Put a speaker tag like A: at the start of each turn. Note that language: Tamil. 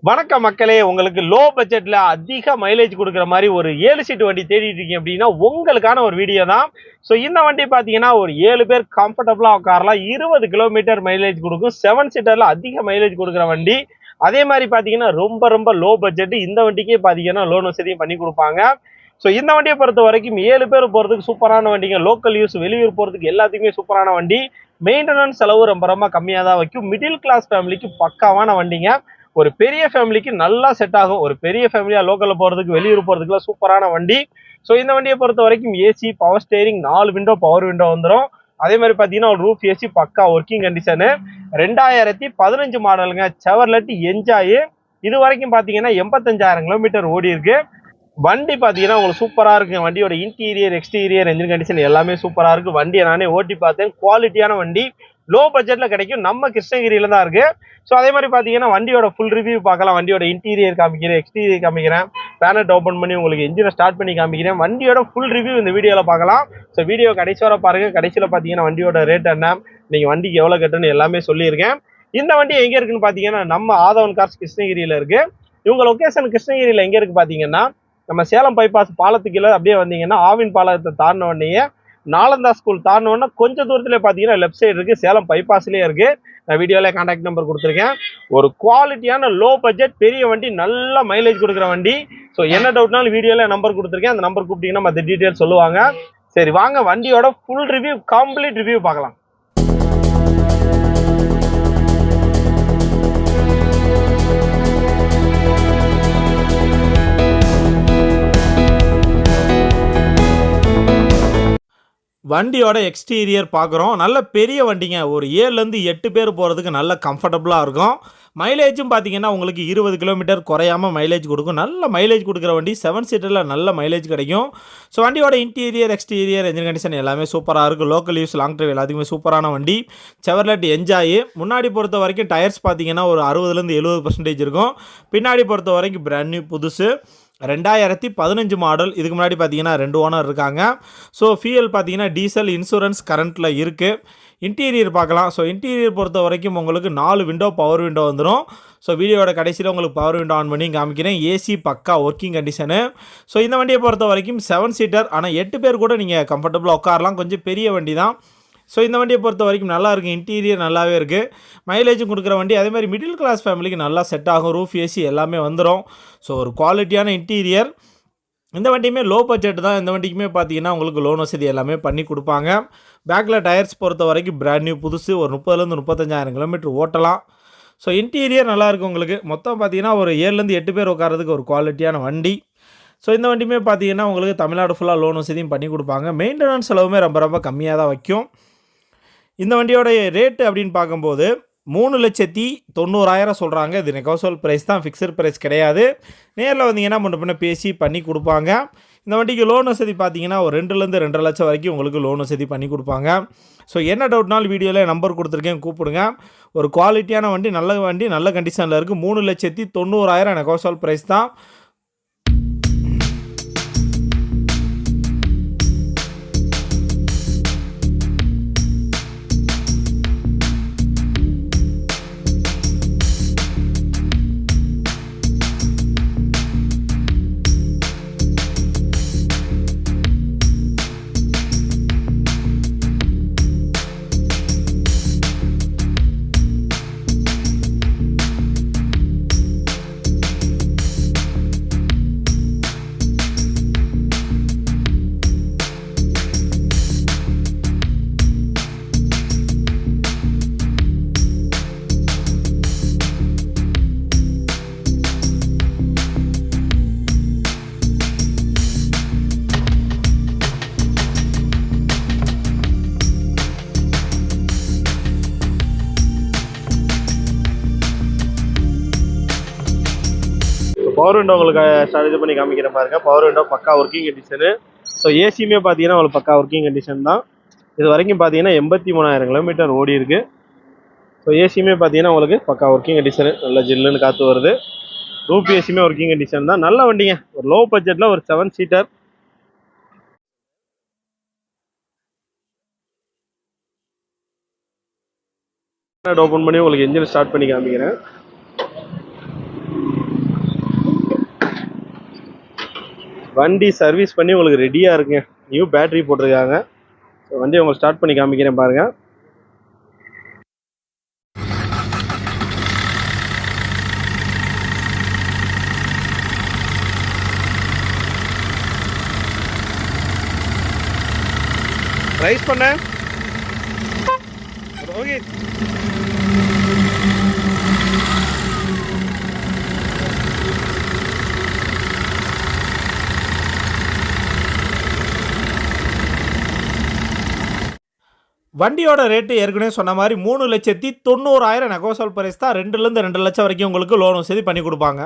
A: வணக்கம் மக்களே, உங்களுக்கு லோ பட்ஜெட்ல அதிக மைலேஜ் கொடுக்குற மாதிரி ஒரு 7 சீட் வண்டி தேடிட்டு இருக்கீங்க அப்படின்னா உங்களுக்கான ஒரு வீடியோ தான். ஸோ இந்த வண்டி பார்த்தீங்கன்னா ஒரு 7 பேர் கம்ஃபர்டபுளாக உட்காரலாம். 20 கிலோமீட்டர் மைலேஜ் கொடுக்கும். 7 சீட்டர்ல அதிக மைலேஜ் கொடுக்குற வண்டி. அதே மாதிரி பார்த்தீங்கன்னா ரொம்ப ரொம்ப லோ பட்ஜெட். இந்த வண்டிக்கே பார்த்தீங்கன்னா லோன் வசதியும் பண்ணி கொடுப்பாங்க. ஸோ இந்த வண்டியை பொறுத்த வரைக்கும் 7 பேர் போகிறதுக்கு சூப்பரான வண்டிங்க. லோக்கல் யூஸ், வெளியூர் போகிறதுக்கு எல்லாத்துக்குமே சூப்பரான வண்டி. மெயின்டெனன்ஸ் செலவு ரொம்ப ரொம்ப கம்மியாக தான் வைக்கும். மிடில் கிளாஸ் ஃபேமிலிக்கு பக்காவான வண்டிங்க. ஒரு பெரிய ஃபேமிலிக்கு நல்லா செட் ஆகும். ஒரு பெரிய ஃபேமிலியா லோக்கல்ல போறதுக்கு, வெளியூர் போறதுக்குலாம் சூப்பரான வண்டி. ஸோ இந்த வண்டியை பொறுத்த வரைக்கும் AC, power steering, 4 window power window வந்துடும். அதே மாதிரி பார்த்தீங்கன்னா ஒரு ரூஃப் ஏசி பக்கா ஒர்க்கிங் கண்டிஷனு. 2015 மாடலுங்க. Chevrolet enjoy. இது வரைக்கும் பார்த்தீங்கன்னா 85,000 கிலோமீட்டர் ஓடி இருக்கு. வண்டி பார்த்தீங்கன்னா உங்களுக்கு சூப்பராக இருக்குங்க. வண்டியோட இன்டீரியர், எக்ஸ்டீரியர், என்ஜின் கண்டிஷன் எல்லாமே சூப்பராக இருக்கு. வண்டியை நானே ஓட்டி பார்த்தேன். குவாலிட்டியான வண்டி. லோ பட்ஜெட்ல கிடைக்கும். நம்ம கிருஷ்ணகிரியில தான் இருக்கு. ஸோ அதே மாதிரி பார்த்தீங்கன்னா வண்டியோட ஃபுல் ரிவ்யூ பார்க்கலாம். வண்டியோட இன்டீரியர் காமிக்கிறேன், எக்ஸ்டீரியர் காமிக்கிறேன், பேனட் ஓப்பன் பண்ணி உங்களுக்கு என்ஜினை ஸ்டார்ட் பண்ணி காமிக்கிறேன். வண்டியோட ஃபுல் ரிவ்யூ இந்த வீடியோவில் பார்க்கலாம். ஸோ வீடியோ கடைசி வரை பாருங்க. கடைசியில் பார்த்தீங்கன்னா வண்டியோட ரேட் என்ன, நீங்கள் வண்டிக்கு எவ்வளோ கட்டுன்னு எல்லாமே சொல்லியிருக்கேன். இந்த வண்டி எங்கே இருக்குன்னு பார்த்தீங்கன்னா நம்ம ஆதவன் கார்ஸ் கிருஷ்ணகிரியில் இருக்கு. இவங்க லொக்கேஷன் கிருஷ்ணகிரியில் எங்கே இருக்கு பார்த்தீங்கன்னா நம்ம சேலம் பைபாஸ் பாலத்துக்குள்ள அப்படியே வந்தீங்கன்னா ஆவின் பாலத்தை தாண்டின உடனே நாலந்தா ஸ்கூல் தாண்டினோன்னா கொஞ்சம் தூரத்துல பார்த்தீங்கன்னா லெஃப்ட் சைடு இருக்கு. சேலம் பைபாஸ்லேயே இருக்கு. நான் வீடியோல கான்டாக்ட் நம்பர் கொடுத்துருக்கேன். ஒரு குவாலிட்டியான லோ பட்ஜெட் பெரிய வண்டி, நல்ல மைலேஜ் கொடுக்குற வண்டி. ஸோ என்ன டவுட்னாலும் வீடியோல நம்பர் கொடுத்துருக்கேன். அந்த நம்பர் கூப்பிட்டீங்கன்னா மற்ற டீட்டெயில் சொல்லுவாங்க. சரி வாங்க வண்டியோட ஃபுல் ரிவ்யூ, கம்ப்ளீட் ரிவ்யூ பார்க்கலாம். வண்டியோட எக்ஸ்டீரியர் பார்க்குறோம். நல்ல பெரிய வண்டிங்க. ஒரு 7லேருந்து 8 பேர் போகிறதுக்கு நல்ல கம்ஃபர்டபுளாக இருக்கும். மைலேஜும் பார்த்தீங்கன்னா உங்களுக்கு 20 கிலோமீட்டர் குறையாமல் மைலேஜ் கொடுக்கும். நல்ல மைலேஜ் கொடுக்குற வண்டி. 7 சீட்டரில் நல்ல மைலேஜ் கிடைக்கும். ஸோ வண்டியோட இன்டீரியர், எக்ஸ்டீரியர், என்ஜின் கண்டிஷன் எல்லாமே சூப்பராக இருக்கும். லோக்கல் யூஸ், லாங் டிரைவ் எல்லாத்துக்குமே சூப்பரான வண்டி. Chevrolet enjoy. முன்னாடி பொறுத்த வரைக்கும் டயர்ஸ் பார்த்தீங்கன்னா ஒரு 60லேருந்து 70% இருக்கும். பின்னாடி பொறுத்த வரைக்கும் பிராண்ட் நியூ புதுசு. 2015 மாடல். இதுக்கு முன்னாடி பார்த்தீங்கன்னா 2 ஓனர் இருக்காங்க. ஸோ ஃபியூயல் பார்த்தீங்கன்னா டீசல், இன்சூரன்ஸ் கரண்ட்டில் இருக்குது. இன்டீரியர் பார்க்கலாம். ஸோ இன்டீரியர் பொறுத்த வரைக்கும் உங்களுக்கு 4 விண்டோ பவர் விண்டோ வந்துடும். ஸோ வீடியோட கடைசியில் உங்களுக்கு பவர் விண்டோ ஆன் பண்ணி காமிக்கிறேன். ஏசி பக்கா ஒர்க்கிங் கண்டிஷனு. ஸோ இந்த வண்டியை பொறுத்த வரைக்கும் 7 சீட்டர். ஆனால் 8 பேர் கூட நீங்கள் கம்ஃபர்டபுளாக உட்காரலாம். கொஞ்சம் பெரிய வண்டி தான். ஸோ இந்த வண்டியை பொறுத்த வரைக்கும் நல்லா இருக்குது. இன்டீரியர் நல்லாவே இருக்குது. மைலேஜும் கொடுக்குற வண்டி. அதே மாதிரி மிடில் கிளாஸ் ஃபேமிலிக்கு நல்லா செட் ஆகும். ரூஃப் ஏசி எல்லாமே வந்துடும். ஸோ ஒரு குவாலிட்டியான இன்டீரியர். இந்த வண்டியுமே லோ பட்ஜெட் தான். இந்த வண்டிக்குமே பார்த்தீங்கன்னா உங்களுக்கு லோன் வசதி எல்லாமே பண்ணி கொடுப்பாங்க. பேக்கில் டயர்ஸ் பொறுத்த வரைக்கும் பிராண்ட் நியூ புதுசு. ஒரு 30லேருந்து 35,000 கிலோமீட்டர் ஓட்டலாம். ஸோ இன்டீரியர் நல்லாயிருக்கும் உங்களுக்கு. மொத்தம் பார்த்தீங்கன்னா ஒரு 7லேருந்து 8 பேர் உட்காரதுக்கு ஒரு குவாலிட்டியான வண்டி. ஸோ இந்த வண்டியுமே பார்த்தீங்கன்னா உங்களுக்கு தமிழ்நாடு ஃபுல்லாக லோன் வசதியும் பண்ணி கொடுப்பாங்க. மெயின்டெனன்ஸ் செலவுமே ரொம்ப ரொம்ப கம்மியாக தான் வைக்கும். இந்த வண்டியோட ரேட்டு அப்படின்னு பார்க்கும்போது 3,90,000 சொல்கிறாங்க. இது நெகோசியபிள் ப்ரைஸ் தான், ஃபிக்ஸட் ப்ரைஸ் கிடையாது. நேரில் வந்தீங்கன்னா முன்ன பேசி பண்ணி கொடுப்பாங்க. இந்த வண்டிக்கு லோன் வசதி பார்த்தீங்கன்னா ஒரு 2லேருந்து 2.5 லட்சம் வரைக்கும் உங்களுக்கு லோன் வசதி பண்ணி கொடுப்பாங்க. ஸோ என்ன டவுட்னாலும் வீடியோவில் நம்பர் கொடுத்துருக்கேன், கூப்பிடுங்க. ஒரு குவாலிட்டியான வண்டி, நல்ல வண்டி, நல்ல கண்டிஷனில் இருக்குது. 3,90,000 நெகோசியபிள் ப்ரைஸ் தான். பவர் விண்டோ உங்களுக்கு இது பண்ணி காமிக்கிற பாருங்க. பவர் விண்டோ பக்கா ஒர்க்கிங் கண்டிஷனு. ஸோ ஏசியுமே பார்த்தீங்கன்னா உங்களுக்கு பக்கா ஒர்க்கிங் கண்டிஷன் தான். இது வரைக்கும் பார்த்தீங்கன்னா 83,000 கிலோமீட்டர் ஓடி இருக்கு. ஸோ ஏசியுமே பார்த்தீங்கன்னா உங்களுக்கு பக்கா ஒர்க்கிங் கண்டிஷனு. நல்ல ஜில்லுன்னு காற்று வருது. ரூப் ஏசியுமே ஒர்க்கிங் கண்டிஷன் தான். நல்ல வண்டிங்க. ஒரு லோ பட்ஜெட்டில் ஒரு 7 சீட்டர். ஓப்பன் பண்ணி உங்களுக்கு என்ஜின் ஸ்டார்ட் பண்ணி காமிக்கிறேன். வண்டி சர்வீஸ் பண்ணி உங்களுக்கு ரெடியாக இருக்குங்க. நியூ பேட்டரி போட்டிருக்காங்க. வண்டியை உங்களுக்கு ஸ்டார்ட் பண்ணி காமிக்கிறேன் பாருங்கள். ரைஸ் பண்ண ஓகே. வண்டியோட ரேட்டு ஏற்கனவே சொன்ன மாதிரி 3,90,000 நெகோசியபிள் பிரைஸ் தான். 2,00,000 2,00,000 வரைக்கும் உங்களுக்கு லோன் வசதி பண்ணி கொடுப்பாங்க.